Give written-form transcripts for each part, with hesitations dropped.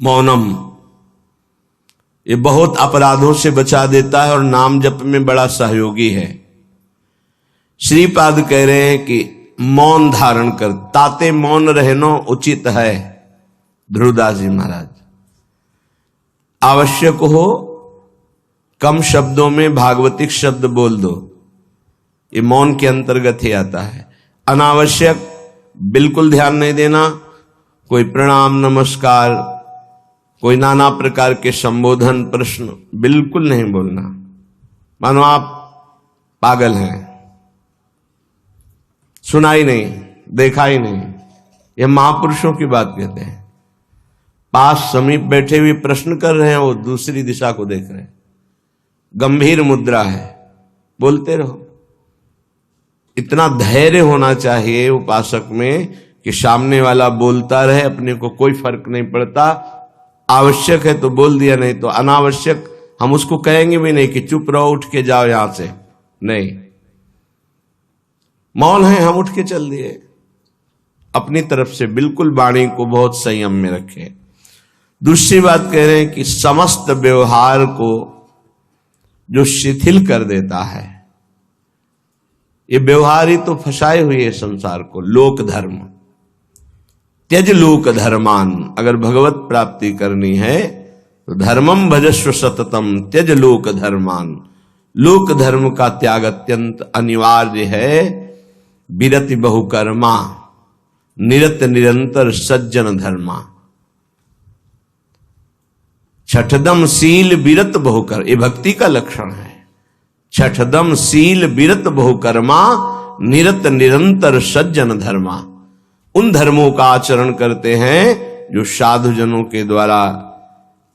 मौनम, ये बहुत अपराधों से बचा देता है और नाम जप में बड़ा सहयोगी है। श्रीपाद कह रहे हैं कि मौन धारण कर, ताते मौन रहनो उचित है। ध्रुवदास जी महाराज, आवश्यक हो कम शब्दों में भागवतिक शब्द बोल दो, ये मौन के अंतर्गत ही आता है। अनावश्यक बिल्कुल ध्यान नहीं देना, कोई प्रणाम नमस्कार, कोई नाना प्रकार के संबोधन प्रश्न बिल्कुल नहीं बोलना, मानो आप पागल हैं, सुना ही नहीं, देखा ही नहीं। यह महापुरुषों की बात कहते हैं। पास समीप बैठे हुए प्रश्न कर रहे हैं, वो दूसरी दिशा को देख रहे हैं, गंभीर मुद्रा है, बोलते रहो। इतना धैर्य होना चाहिए उपासक में कि सामने वाला बोलता रहे, अपने को कोई फर्क नहीं पड़ता। आवश्यक है तो बोल दिया, नहीं तो अनावश्यक हम उसको कहेंगे भी नहीं कि चुप रहो, उठ के जाओ यहां से, नहीं। मौन है, हम उठ के चल दिए। अपनी तरफ से बिल्कुल वाणी को बहुत संयम में रखे। दूसरी बात कह रहे हैं कि समस्त व्यवहार को जो शिथिल कर देता है, ये व्यवहार ही तो फंसाए हुए है संसार को। लोक धर्म, त्यज लोक धर्मान, अगर भगवत प्राप्ति करनी है तो धर्मम भजस्व सततम त्यज लोक धर्मान। लोक धर्म का त्याग अत्यंत अनिवार्य है। विरति बहुकर्मा निरत निरंतर सज्जन धर्मा। छठदम शील विरत बहुकर, ये भक्ति का लक्षण है। छठदम शील विरत बहुकर्मा निरत निरंतर सज्जन धर्मा। उन धर्मों का आचरण करते हैं जो साधुजनों के द्वारा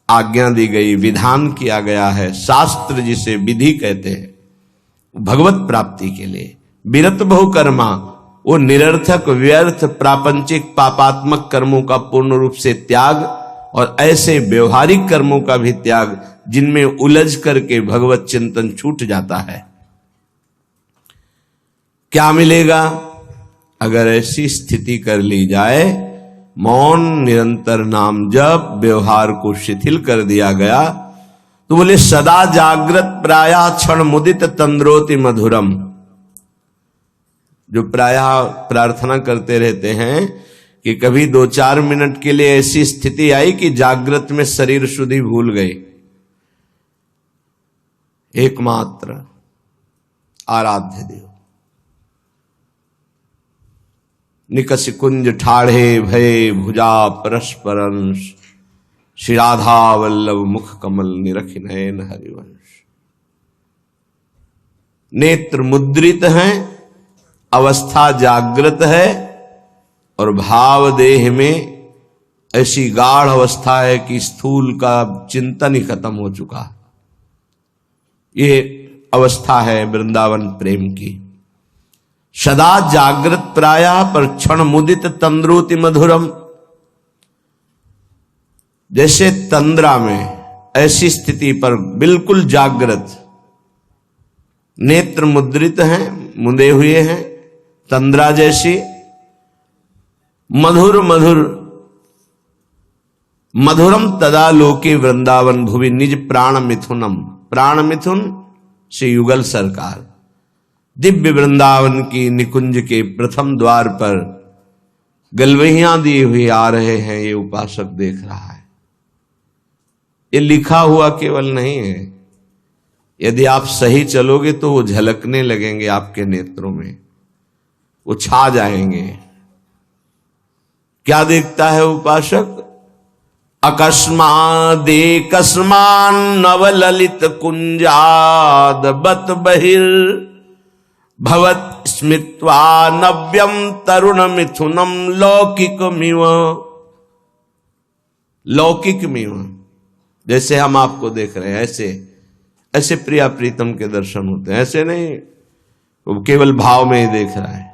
आज्ञा दी गई, विधान किया गया है। शास्त्र जिसे विधि कहते हैं भगवत प्राप्ति के लिए। विरत बहुकर्मा, वो निरर्थक व्यर्थ प्रापंचिक पापात्मक कर्मों का पूर्ण रूप से त्याग और ऐसे व्यवहारिक कर्मों का भी त्याग जिनमें उलझ करके भगवत चिंतन छूट जाता है। क्या मिलेगा अगर ऐसी स्थिति कर ली जाए? मौन, निरंतर नाम जप, व्यवहार को शिथिल कर दिया गया तो बोले सदा जागृत प्रायः क्षण मुदित तंद्रोति मधुरम। जो प्रायः प्रार्थना करते रहते हैं कि कभी 2-4 मिनट के लिए ऐसी स्थिति आई कि जागृत में शरीर शुद्धि भूल गई। एकमात्र आराध्य देव निकस कुंज ठाढ़े भय भुजा परस्परंश। श्री राधा वल्लभ मुख कमल निरख नयन हरिवंश। नेत्र मुद्रित हैं, अवस्था जागृत है और भाव देह में ऐसी गाढ़ अवस्था है कि स्थूल का चिंतन ही खत्म हो चुका है। ये अवस्था है वृंदावन प्रेम की। सदा जागृत प्रायः पर क्षण मुदित तंद्रोति मधुरम। जैसे तंद्रा में ऐसी स्थिति पर बिल्कुल जागृत, नेत्र मुद्रित हैं, मुंदे हुए हैं, तंद्रा जैसी। मधुर मधुर मधुरम तदा लोके वृंदावन भुवि निज प्राण मिथुनम। प्राण मिथुन श्री युगल सरकार दिव्य वृंदावन की निकुंज के प्रथम द्वार पर गलवहियां दिए हुए आ रहे हैं। ये उपासक देख रहा है। ये लिखा हुआ केवल नहीं है, यदि आप सही चलोगे तो वो झलकने लगेंगे आपके नेत्रों में, वो छा जाएंगे। क्या देखता है उपासक? अकस्मादेकस्मान नवललित कुंजाद बत बहिर भवत स्मृत्वा नव्यम तरुण मिथुनम लौकिकमिव। लौकिकमिव, जैसे हम आपको देख रहे हैं ऐसे ऐसे प्रिया प्रीतम के दर्शन होते हैं, ऐसे नहीं वो केवल भाव में ही देख रहा है।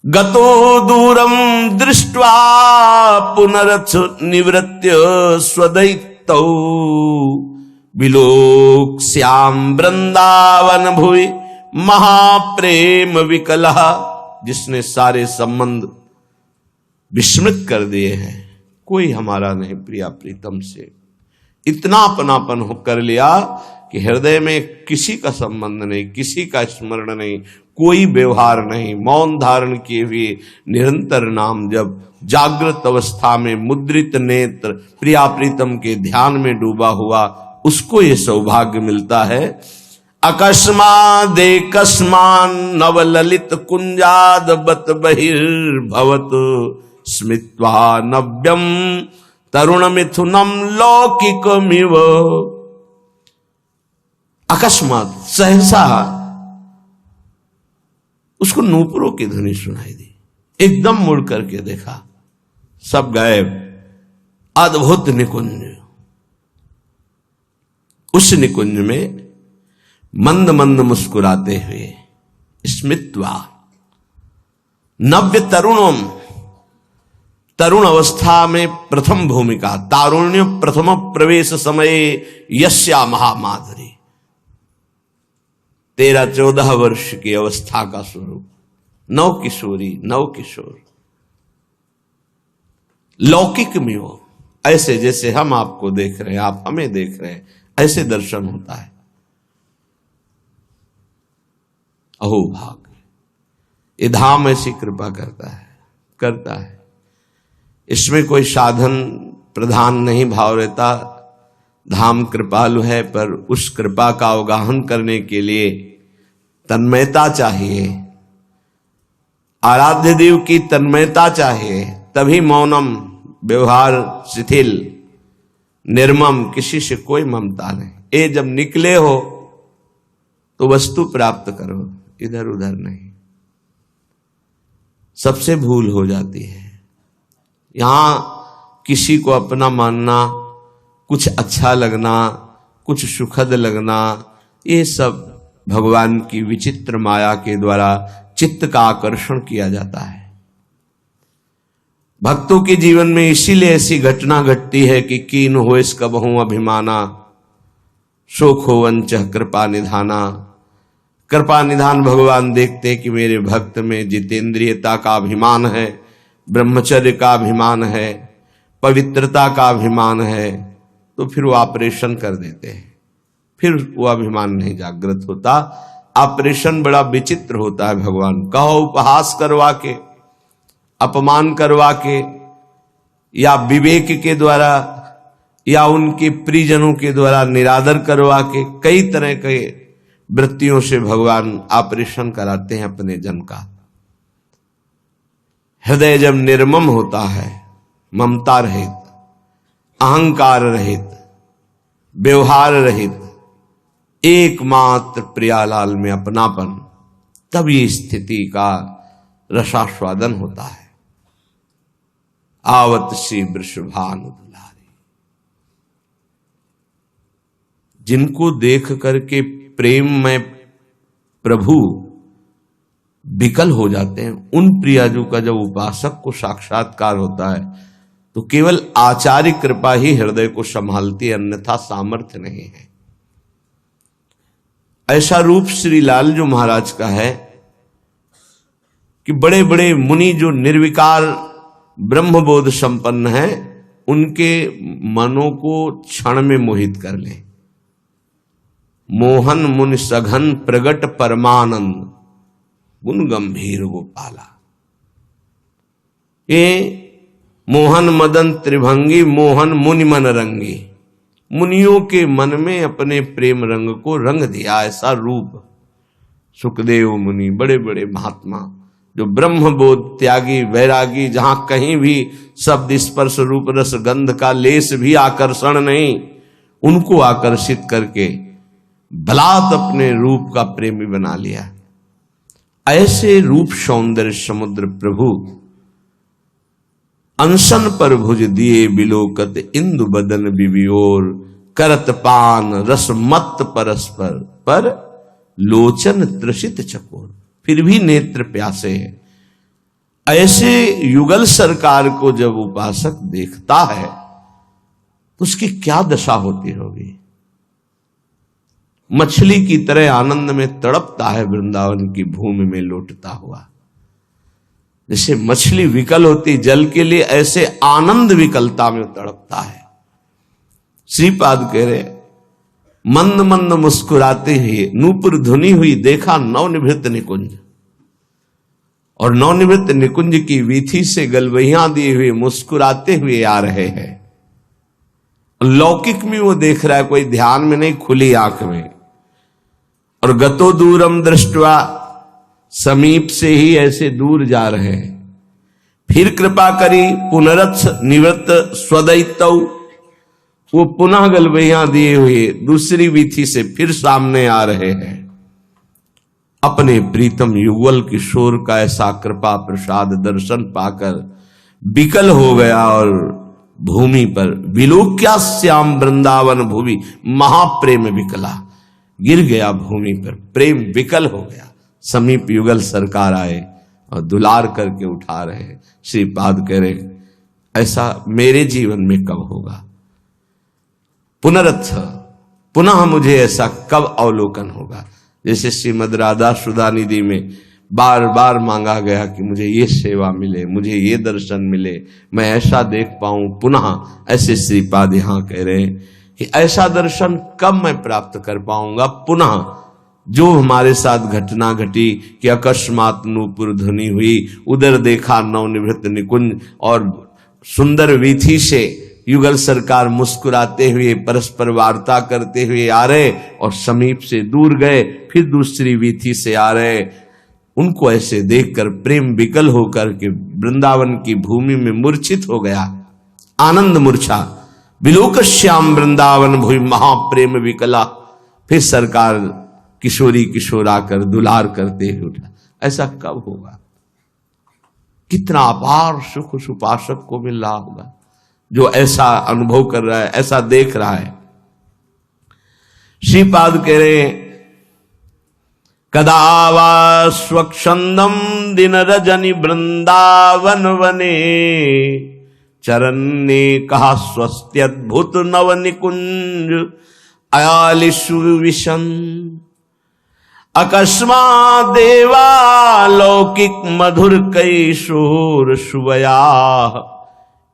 गतो दूरम दृष्ट्वा पुनरथ निवृत्य स्वदैतौ विलोक श्याम वृंदावन भुवि महाप्रेम विकलः। जिसने सारे संबंध विस्मृत कर दिए हैं, कोई हमारा नहीं प्रिया प्रीतम से। इतना अपनापन हो कर लिया कि हृदय में किसी का संबंध नहीं, किसी का स्मरण नहीं, कोई व्यवहार नहीं, मौन धारण किए हुए निरंतर नाम जब, जागृत अवस्था में मुद्रित नेत्र प्रिया प्रीतम के ध्यान में डूबा हुआ, उसको ये सौभाग्य मिलता है। अकस्मादेकस्मान नवललित कुंजाद बत बहिर्भवत स्मित्वा नव्यम तरुण मिथुनम लौकिकमिव। अकस्मात सहसा उसको नूपुरों की ध्वनि सुनाई दी, एकदम मुड़ करके देखा, सब गायब। अद्भुत निकुंज, उस निकुंज में मंद मंद मुस्कुराते हुए स्मित्वा नव्य तरुणम, तरुण अवस्था में प्रथम भूमिका, तारुण्य प्रथम प्रवेश समय यस्या महामाधुरी, 13-14 वर्ष की अवस्था का स्वरूप, नव किशोरी नव किशोर, लौकिक में हो, ऐसे जैसे हम आपको देख रहे हैं, आप हमें देख रहे हैं, ऐसे दर्शन होता है। अहो भाग, ये धाम ऐसी कृपा करता है। इसमें कोई साधन प्रधान नहीं भाव रहता। धाम कृपालु है, पर उस कृपा का अवगाहन करने के लिए तन्मयता चाहिए, आराध्य देव की तन्मयता चाहिए, तभी मौनम, व्यवहार शिथिल, निर्मम, किसी से कोई ममता नहीं। ये जब निकले हो तो वस्तु प्राप्त करो, इधर उधर नहीं। सबसे भूल हो जाती है। यहां किसी को अपना मानना, कुछ अच्छा लगना, कुछ सुखद लगना, ये सब भगवान की विचित्र माया के द्वारा चित्त का आकर्षण किया जाता है। भक्तों के जीवन में इसीलिए ऐसी घटना घटती है कि कीन हो इसका बहु अभिमाना, शोक हो वंच कृपा निधाना। कृपा निधान भगवान देखते कि मेरे भक्त में जितेंद्रियता का अभिमान है, ब्रह्मचर्य का अभिमान है, पवित्रता का अभिमान है, तो फिर वो ऑपरेशन कर देते हैं। फिर वो अभिमान नहीं जागृत होता। ऑपरेशन बड़ा विचित्र होता है। भगवान कहो उपहास करवा के, अपमान करवा के, या विवेक के द्वारा, या उनके परिजनों के द्वारा निरादर करवा के, कई तरह के वृत्तियों से भगवान ऑपरेशन कराते हैं अपने जन का। हृदय जब निर्मम होता है, ममता रहित, अहंकार रहित, व्यवहार रहित, एकमात्र प्रियालाल में अपनापन, तब ये स्थिति का रसास्वादन होता है। आवत सी वृषभानु दुलारी, जिनको देख करके प्रेम में प्रभु विकल हो जाते हैं, उन प्रियाजू का जब उपासक को साक्षात्कार होता है तो केवल आचार्य कृपा ही हृदय को संभालती है, अन्यथा सामर्थ्य नहीं है। ऐसा रूप श्री लालजू महाराज का है कि बड़े बड़े मुनि जो निर्विकार ब्रह्मबोध संपन्न है, उनके मनों को क्षण में मोहित कर ले। मोहन मुनि सघन प्रगट परमानंद, गुण गंभीर गोपाला। ये मोहन मदन त्रिभंगी, मोहन मुनि मन रंगी, मुनियों के मन में अपने प्रेम रंग को रंग दिया। ऐसा रूप सुखदेव मुनि, बड़े बड़े महात्मा जो ब्रह्मबोध त्यागी वैरागी, जहां कहीं भी शब्द स्पर्श रूप रस गंध का लेस भी आकर्षण नहीं, उनको आकर्षित करके बलात् अपने रूप का प्रेमी बना लिया। ऐसे रूप सौंदर्य समुद्र प्रभु अनशन पर भुज दिए बिलोकत, इंदु बदन बिबियोर करत पान रस मत परस्पर, पर लोचन त्रसित चकोर, फिर भी नेत्र प्यासे हैं। ऐसे युगल सरकार को जब उपासक देखता है तो उसकी क्या दशा होती होगी। मछली की तरह आनंद में तड़पता है वृंदावन की भूमि में लौटता हुआ। जैसे मछली विकल होती जल के लिए, ऐसे आनंद विकलता में तड़पता है। श्रीपाद कह रहे, मंद मंद मुस्कुराते हुए नूपुर धुनी हुई देखा नवनिभृत निकुंज, और नवनिभृत निकुंज की वीथी से गलवहियां दिए हुए मुस्कुराते हुए आ रहे हैं। लौकिक में वो देख रहा है, कोई ध्यान में नहीं, खुली आंख में। और गतो दूरम दृष्टवा, समीप से ही ऐसे दूर जा रहे हैं। फिर कृपा करी पुनरथ निवृत्त स्वदैतौ, वो पुनः गलवहियां दिए हुए दूसरी वीथी से फिर सामने आ रहे हैं। अपने प्रीतम युगल किशोर का ऐसा कृपा प्रसाद दर्शन पाकर विकल हो गया और भूमि पर विलोक्या श्याम वृंदावन भूमि, महाप्रेम विकला, गिर गया भूमि पर, प्रेम विकल हो गया। समीप युगल सरकार आए और दुलार करके उठा रहे। श्रीपाद कह रहे, ऐसा मेरे जीवन में कब होगा? पुनरथ, पुनः मुझे ऐसा कब अवलोकन होगा? जैसे श्रीमद राधा सुधा निधि में बार बार मांगा गया कि मुझे ये सेवा मिले, मुझे ये दर्शन मिले, मैं ऐसा देख पाऊं पुनः। ऐसे श्रीपाद यहां कह रहे हैं कि ऐसा दर्शन कब मैं प्राप्त कर पाऊंगा पुनः? जो हमारे साथ घटना घटी कि अकस्मात नूपुर ध्वनि हुई, उधर देखा नवनिभृत निकुंज, और सुंदर वीथी से युगल सरकार मुस्कुराते हुए परस्पर वार्ता करते हुए आ रहे, और समीप से दूर गए, फिर दूसरी वीथी से आ रहे। उनको ऐसे देखकर प्रेम विकल होकर के वृंदावन की भूमि में मूर्छित हो गया, आनंद मूर्छा। विलोक श्याम वृंदावन भूमि महाप्रेम विकला। फिर सरकार किशोरी किशोर आकर दुलार करते हुए उठा। ऐसा कब होगा? कितना अपार सुख उस उपासक को मिल रहा होगा जो ऐसा अनुभव कर रहा है, ऐसा देख रहा है। श्रीपाद कह रहे, कदा वा स्वच्छंदम दिन रजनी वृंदावन वने, चरन्ने कहा स्वस्त्यद्भुत नव निकुंज अयालिषु विशन, अकस्मात् देवा लौकिक मधुर कैशोर शुभया,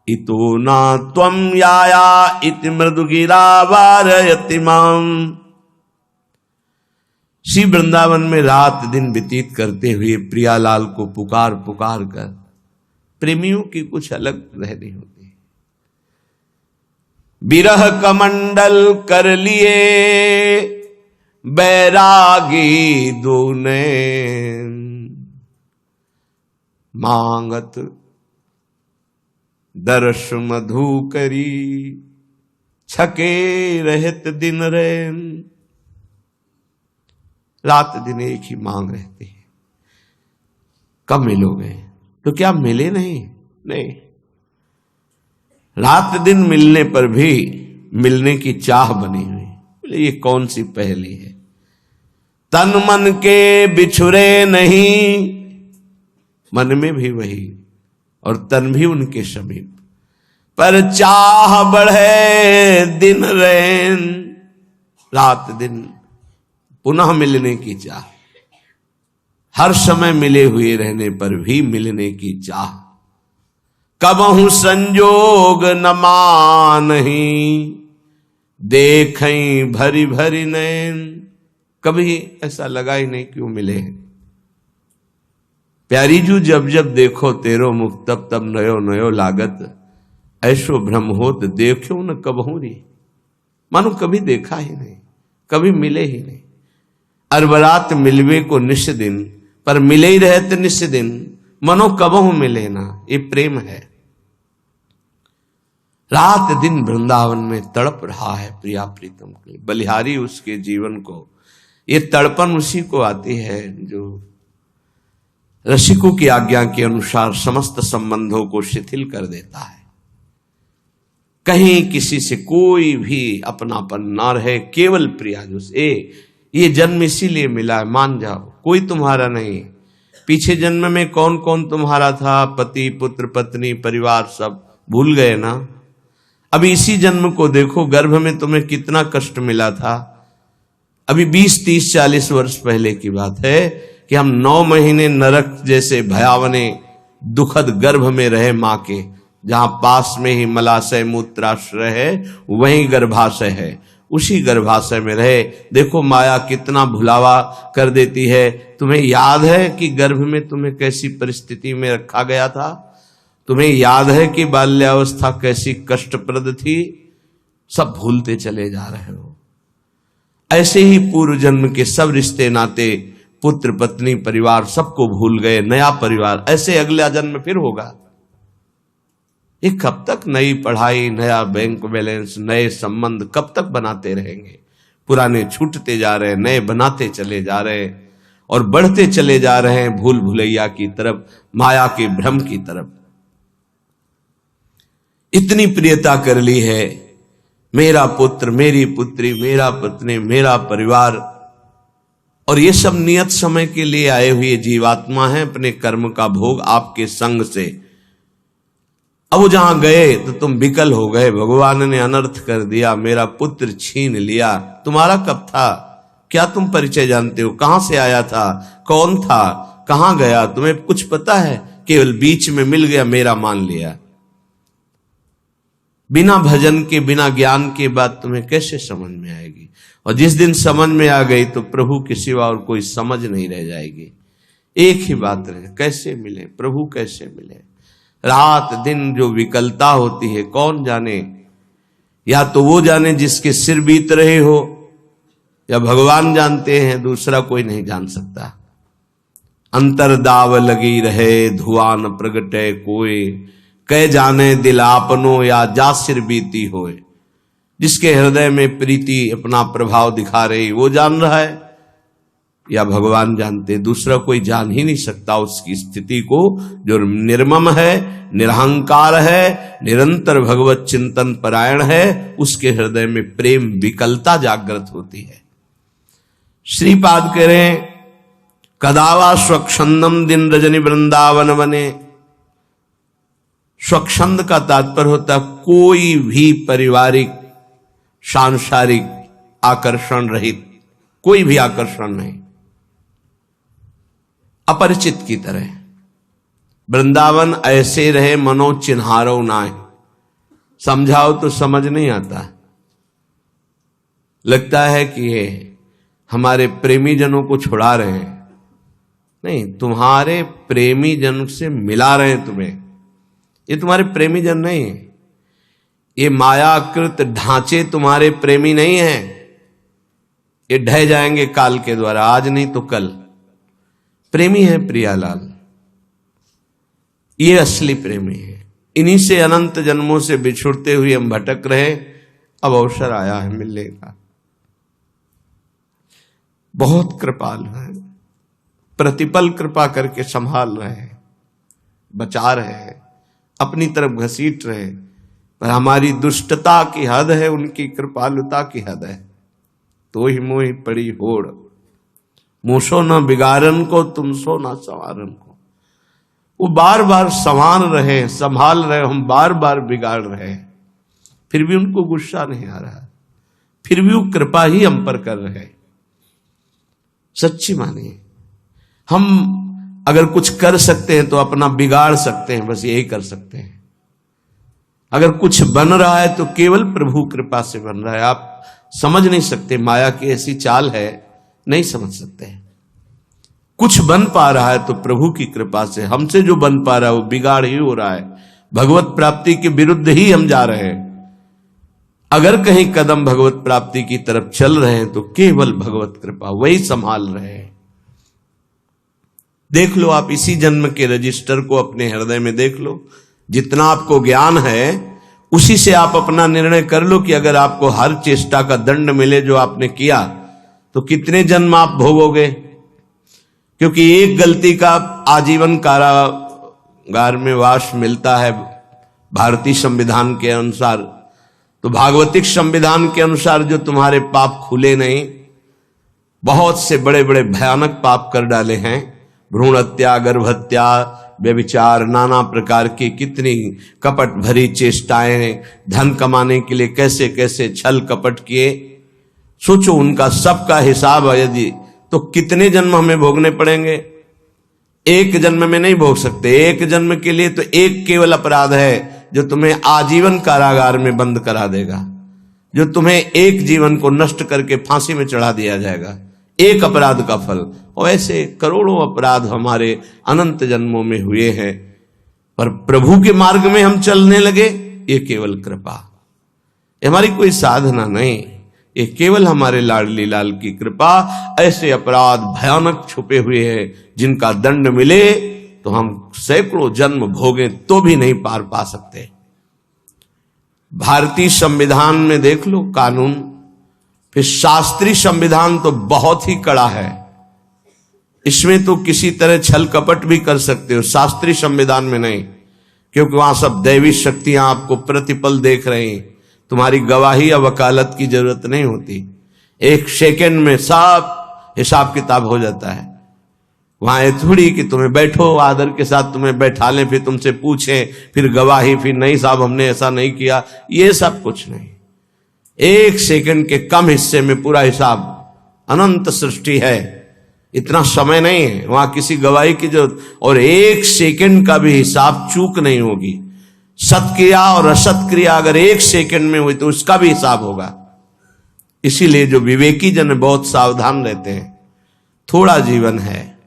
इतो ना त्वं याया इति मृदुगिरा वारयति माम। श्री वृंदावन में रात दिन व्यतीत करते हुए प्रियालाल को पुकार पुकार कर, प्रेमियों की कुछ अलग रहनी होती। विरह कमंडल कर लिए बैरागी दूने, मांगत दर्श मधु करी छके रहत दिन रैन। रात दिन एक ही मांग रहती है, कब मिलोगे? तो क्या मिले नहीं? नहीं, रात दिन मिलने पर भी मिलने की चाह बनी हुई। ये कौन सी पहेली है? तन मन के बिछुरे नहीं, मन में भी वही और तन भी उनके समीप, पर चाह बढ़े दिन रैन। रात दिन पुनः मिलने की चाह, हर समय मिले हुए रहने पर भी मिलने की चाह। कबहु संजोग न मानही, देखें भरी भरी नैन। कभी ऐसा लगा ही नहीं क्यों मिले हैं। प्यारी जू जब जब देखो तेरो मुख, तब तब नयो नयो लागत, ऐसो भ्रम होत देखो न कबहू री। मानो कभी देखा ही नहीं, कभी मिले ही नहीं। अरबरात मिलवे को निश दिन, पर मिले ही रहते निश दिन, मनो कबहू मिले ना। ये प्रेम है। रात दिन वृंदावन में तड़प रहा है प्रिया प्रीतम के लिए। बलिहारी उसके जीवन को, ये तड़पन उसी को आती है जो रसिकों की आज्ञा के अनुसार समस्त संबंधों को शिथिल कर देता है। कहीं किसी से कोई भी अपनापन ना रहे, केवल प्रिया जो ये जन्म इसीलिए मिला है, मान जाओ, कोई तुम्हारा नहीं। पीछे जन्म में कौन कौन तुम्हारा था, पति पुत्र पत्नी परिवार सब भूल गए ना। अभी इसी जन्म को देखो, गर्भ में तुम्हें कितना कष्ट मिला था। अभी 20, 30, 40 वर्ष पहले की बात है कि हम 9 महीने नरक जैसे भयावने दुखद गर्भ में रहे मां के, जहां पास में ही मलाशय मूत्राश्रय है वहीं गर्भाशय है, उसी गर्भाशय में रहे। देखो माया कितना भुलावा कर देती है। तुम्हें याद है कि गर्भ में तुम्हें कैसी परिस्थिति में रखा गया था? तुम्हें याद है कि बाल्यावस्था कैसी कष्टप्रद थी? सब भूलते चले जा रहे हो। ऐसे ही पूर्व जन्म के सब रिश्ते नाते, पुत्र पत्नी परिवार सबको भूल गए। नया परिवार, ऐसे अगला जन्म फिर होगा। ये कब तक नई पढ़ाई, नया बैंक बैलेंस, नए संबंध कब तक बनाते रहेंगे? पुराने छूटते जा रहे, नए बनाते चले जा रहे और बढ़ते चले जा रहे हैं भूल भुलैया की तरफ, माया के भ्रम की तरफ। इतनी प्रियता कर ली है, मेरा पुत्र, मेरी पुत्री, मेरा पत्नी, मेरा परिवार, और ये सब नियत समय के लिए आए हुए जीवात्मा हैं, अपने कर्म का भोग आपके संग से। अब वो जहां गए तो तुम विकल हो गए, भगवान ने अनर्थ कर दिया, मेरा पुत्र छीन लिया। तुम्हारा कब था? क्या तुम परिचय जानते हो? कहां से आया था? कौन था? कहां गया? तुम्हें कुछ पता है? केवल बीच में मिल गया, मेरा मान लिया। बिना भजन के, बिना ज्ञान के बात तुम्हें कैसे समझ में आएगी? और जिस दिन समझ में आ गई तो प्रभु के सिवा और कोई समझ नहीं रह जाएगी। एक ही बात रहे, कैसे मिले प्रभु, कैसे मिले? रात दिन जो विकलता होती है, कौन जाने? या तो वो जाने जिसके सिर बीत रहे हो, या भगवान जानते हैं, दूसरा कोई नहीं जान सकता। अंतर दाव लगी रहे, धुआं न प्रगटे कोई, कह जाने दिल आपनो या जा सिर बीती होए। जिसके हृदय में प्रीति अपना प्रभाव दिखा रही, वो जान रहा है, या भगवान जानते, दूसरा कोई जान ही नहीं सकता उसकी स्थिति को। जो निर्मम है, निरहंकार है, निरंतर भगवत चिंतन परायण है, उसके हृदय में प्रेम विकलता जागृत होती है। श्रीपाद कह रहे हैं, कदावा स्वच्छंदम दिन रजनी वृंदावन बने। स्वच्छंद का तात्पर्य होता कोई भी पारिवारिक सांसारिक आकर्षण रहित, कोई भी आकर्षण नहीं, अपरिचित की तरह। वृंदावन ऐसे रहे मनो चिन्हारो नाय। समझाओ तो समझ नहीं आता, लगता है कि ये हमारे प्रेमी जनों को छुड़ा रहे हैं। नहीं, तुम्हारे प्रेमी जन से मिला रहे हैं तुम्हें। ये तुम्हारे प्रेमी जन नहीं है, ये मायाकृत ढांचे तुम्हारे प्रेमी नहीं हैं। ये ढह जाएंगे काल के द्वारा, आज नहीं तो कल। प्रेमी है प्रियालाल, ये असली प्रेमी है। इन्हीं से अनंत जन्मों से बिछुड़ते हुए हम भटक रहे, अब अवसर आया है मिलने का। बहुत कृपाल है, प्रतिपल कृपा करके संभाल रहे हैं, बचा रहे हैं, अपनी तरफ घसीट रहे, पर हमारी दुष्टता की हद है, उनकी कृपालुता की हद है। तो ही मोही पड़ी होड़, मूसो न बिगाड़न को, तुम सो न संवारन को। वो बार बार संभाल रहे, संभाल रहे, हम बार बार बिगाड़ रहे, फिर भी उनको गुस्सा नहीं आ रहा, फिर भी वो कृपा ही हम पर कर रहे। सच्ची मानिए, हम अगर कुछ कर सकते हैं तो अपना बिगाड़ सकते हैं, बस यही कर सकते हैं। अगर कुछ बन रहा है तो केवल प्रभु कृपा से बन रहा है। आप समझ नहीं सकते, माया की ऐसी चाल है, नहीं समझ सकते। कुछ बन पा रहा है तो प्रभु की कृपा से। हमसे जो बन पा रहा है वो बिगाड़ ही हो रहा है, भगवत प्राप्ति के विरुद्ध ही हम जा रहे हैं। अगर कहीं कदम भगवत प्राप्ति की तरफ चल रहे हैं तो केवल भगवत कृपा, वही संभाल रहे हैं। देख लो आप इसी जन्म के रजिस्टर को अपने हृदय में देख लो। जितना आपको ज्ञान है उसी से आप अपना निर्णय कर लो कि अगर आपको हर चेष्टा का दंड मिले जो आपने किया तो कितने जन्म आप भोगोगे। क्योंकि एक गलती का आजीवन कारागार में वास मिलता है भारतीय संविधान के अनुसार। तो भागवतिक संविधान के अनुसार जो तुम्हारे पाप खुले नहीं, बहुत से बड़े बड़े भयानक पाप कर डाले हैं, भ्रूण हत्या, गर्भ हत्या, व्यभिचार, नाना प्रकार की कितनी कपट भरी चेष्टाएं, धन कमाने के लिए कैसे कैसे छल कपट किए। सोचो उनका सबका हिसाब यदि, तो कितने जन्म हमें भोगने पड़ेंगे। एक जन्म में नहीं भोग सकते। एक जन्म के लिए तो एक केवल अपराध है जो तुम्हें आजीवन कारागार में बंद करा देगा, जो तुम्हें एक जीवन को नष्ट करके फांसी में चढ़ा दिया जाएगा, एक अपराध का फल। और ऐसे करोड़ों अपराध हमारे अनंत जन्मों में हुए हैं, पर प्रभु के मार्ग में हम चलने लगे, ये केवल कृपा, ये हमारी कोई साधना नहीं, ये केवल हमारे लाडली लाल की कृपा। ऐसे अपराध भयानक छुपे हुए हैं जिनका दंड मिले तो हम सैकड़ों जन्म भोगें तो भी नहीं पार पा सकते। भारतीय संविधान में देख लो कानून, फिर शास्त्रीय संविधान तो बहुत ही कड़ा है, इसमें तो किसी तरह छल कपट भी कर सकते हो, शास्त्रीय संविधान में नहीं, क्योंकि वहां सब दैवी शक्तियां आपको प्रतिपल देख रही हैं, तुम्हारी गवाही या वकालत की जरूरत नहीं होती, एक सेकंड में सब हिसाब किताब हो जाता है। वहां ये थोड़ी कि तुम्हें बैठो आदर के साथ तुम्हें बैठा लें, फिर तुमसे पूछें, फिर गवाही, फिर नहीं साहब हमने ऐसा नहीं किया, ये सब कुछ नहीं। एक सेकंड के कम हिस्से में पूरा हिसाब, अनंत सृष्टि है, इतना समय नहीं है वहां किसी गवाही की जरूरत, और एक सेकंड का भी हिसाब चूक नहीं होगी। सत्क्रिया और असत क्रिया अगर एक सेकंड में हुई तो उसका भी हिसाब होगा। इसीलिए जो विवेकी जन बहुत सावधान रहते हैं, थोड़ा जीवन है,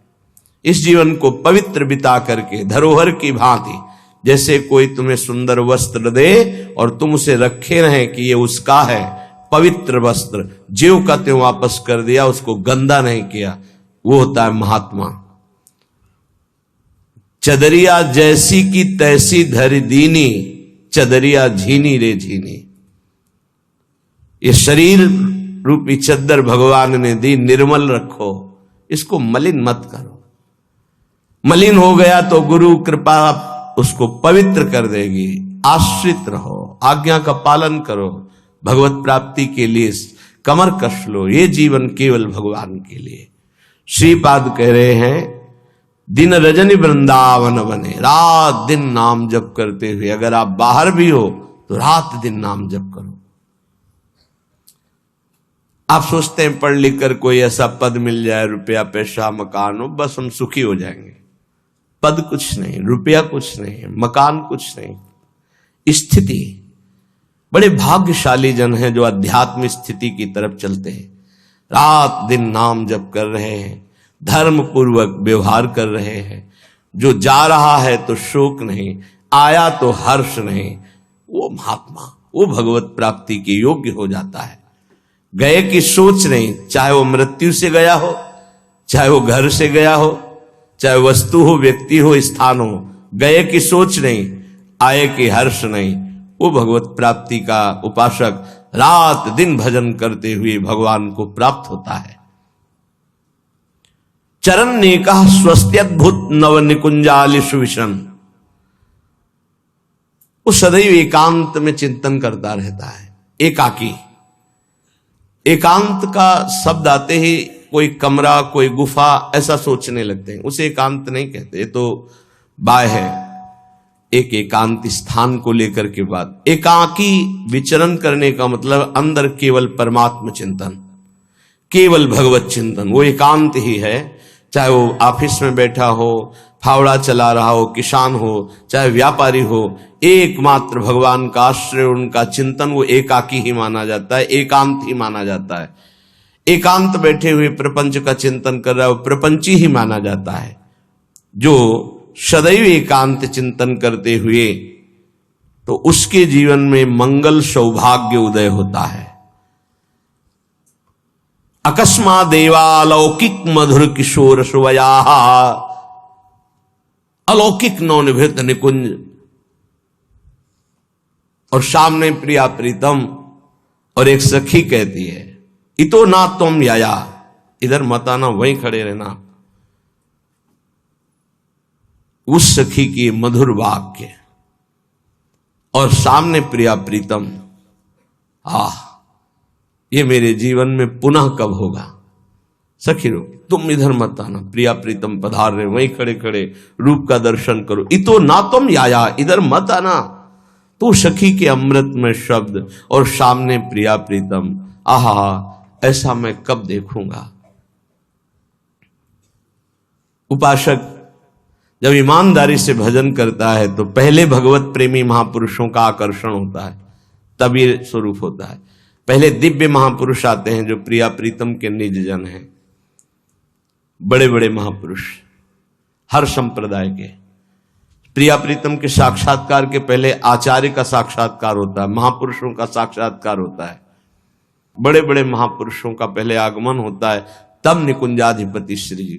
इस जीवन को पवित्र बिता करके धरोहर की भांति, जैसे कोई तुम्हें सुंदर वस्त्र दे और तुम उसे रखे रहे कि ये उसका है, पवित्र वस्त्र, ज्यों का त्यों वापस कर दिया, उसको गंदा नहीं किया, वो होता है महात्मा। चदरिया जैसी की तैसी धर दीनी, चदरिया झीनी रे झीनी। ये शरीर रूपी चद्दर भगवान ने दी, निर्मल रखो, इसको मलिन मत करो। मलिन हो गया तो गुरु कृपा उसको पवित्र कर देगी। आश्रित रहो, आज्ञा का पालन करो, भगवत प्राप्ति के लिए कमर कस लो, ये जीवन केवल भगवान के लिए। श्रीपाद कह रहे हैं, दिन रजनी वृंदावन बने, रात दिन नाम जप करते हुए, अगर आप बाहर भी हो तो रात दिन नाम जप करो। आप सोचते हैं पढ़ लिख कर कोई ऐसा पद मिल जाए, रुपया पैसा मकान हो, बस हम सुखी हो जाएंगे। पद कुछ नहीं, रुपया कुछ नहीं, मकान कुछ नहीं, स्थिति। बड़े भाग्यशाली जन हैं जो अध्यात्म स्थिति की तरफ चलते हैं, रात दिन नाम जप कर रहे हैं, धर्म पूर्वक व्यवहार कर रहे हैं, जो जा रहा है तो शोक नहीं, आया तो हर्ष नहीं, वो महात्मा, वो भगवत प्राप्ति के योग्य हो जाता है। गए की सोच नहीं, चाहे वो मृत्यु से गया हो, चाहे वो घर से गया हो, चाहे वस्तु हो, व्यक्ति हो, स्थान हो, गए की सोच नहीं, आए की हर्ष नहीं, वो भगवत प्राप्ति का उपासक रात दिन भजन करते हुए भगवान को प्राप्त होता है। चरण ने कहा स्वस्त्यद्भुत नव निकुंजालिषु विशन, वो सदैव एकांत में चिंतन करता रहता है, एकाकी। एकांत का शब्द आते ही कोई कमरा, कोई गुफा ऐसा सोचने लगते हैं, उसे एकांत नहीं कहते, ये तो बाय है। एक एकांत स्थान को लेकर के बात, एकाकी विचरण करने का मतलब अंदर केवल परमात्म चिंतन, केवल भगवत चिंतन, वो एकांत ही है। चाहे वो ऑफिस में बैठा हो, फावड़ा चला रहा हो, किसान हो, चाहे व्यापारी हो, एकमात्र भगवान का आश्रय, उनका चिंतन, वो एकाकी ही माना जाता है, एकांत ही माना जाता है। एकांत बैठे हुए प्रपंच का चिंतन कर रहा है, वो प्रपंची ही माना जाता है। जो सदैव एकांत चिंतन करते हुए, तो उसके जीवन में मंगल सौभाग्य उदय होता है। अकस्मा देवालौकिक मधुर किशोर सुवया, अलौकिक नवनिभृत निकुंज, और सामने प्रिया प्रीतम, और एक सखी कहती है इतो ना तुम याया, इधर मत आना, वहीं खड़े रहना। उस सखी की मधुर वाक्य, और सामने प्रिया प्रीतम, ये मेरे जीवन में पुनः कब होगा। सखी रो, तुम इधर मत आना, प्रिया प्रीतम पधार रहे, वहीं खड़े खड़े रूप का दर्शन करो। इतो ना तुम याया, इधर मत आना। तो सखी के अमृत में शब्द, और सामने प्रिया प्रीतम, आहा ऐसा मैं कब देखूंगा। उपासक जब ईमानदारी से भजन करता है तो पहले भगवत प्रेमी महापुरुषों का आकर्षण होता है, तब ये स्वरूप होता है। पहले दिव्य महापुरुष आते हैं जो प्रिया प्रीतम के निज जन हैं, बड़े बड़े महापुरुष हर संप्रदाय के। प्रिया प्रीतम के साक्षात्कार के पहले आचार्य का साक्षात्कार होता है, महापुरुषों का साक्षात्कार होता है, बड़े बड़े महापुरुषों का पहले आगमन होता है, तब निकुंजाधिपति श्री जी